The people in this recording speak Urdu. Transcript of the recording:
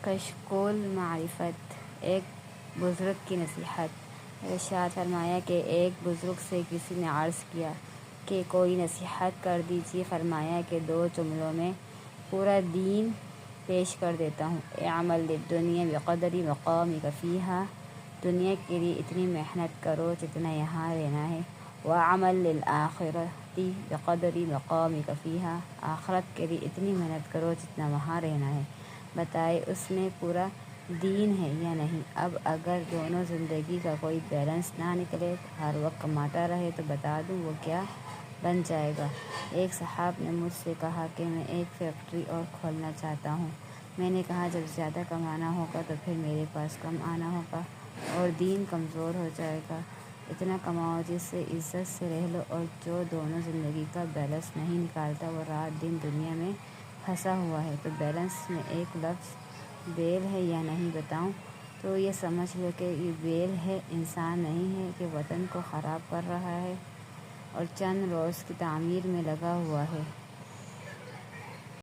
کشکول معرفت، ایک بزرگ کی نصیحت۔ ارشاد فرمایا کہ ایک بزرگ سے کسی نے عرض کیا کہ کوئی نصیحت کر دیجیے۔ فرمایا کہ 2 جملوں میں پورا دین پیش کر دیتا ہوں۔ اعمل للدنیا بقدر مقامک فیہا، دنیا کے لیے اتنی محنت کرو جتنا یہاں رہنا ہے۔ وعمل للآخرۃ بقدر مقامک فیہا، آخرت کے لیے اتنی محنت کرو جتنا وہاں رہنا ہے۔ بتائیں اس میں پورا دین ہے یا نہیں؟ اب اگر دونوں زندگی کا کوئی بیلنس نہ نکلے، ہر وقت کماتا رہے تو بتا دوں وہ کیا بن جائے گا۔ ایک صاحب نے مجھ سے کہا کہ میں ایک فیکٹری اور کھولنا چاہتا ہوں۔ میں نے کہا جب زیادہ کمانا ہوگا تو پھر میرے پاس کم آنا ہوگا اور دین کمزور ہو جائے گا۔ اتنا کماؤ جس سے عزت سے رہ لو، اور جو دونوں زندگی کا بیلنس نہیں نکالتا وہ رات دن دنیا میں پھنسا ہوا ہے۔ تو بیلنس میں ایک لفظ بیل ہے یا نہیں بتاؤں؟ تو یہ سمجھ لو کہ یہ بیل ہے، انسان نہیں ہے کہ وطن کو خراب کر رہا ہے اور چند روز کی تعمیر میں لگا ہوا ہے۔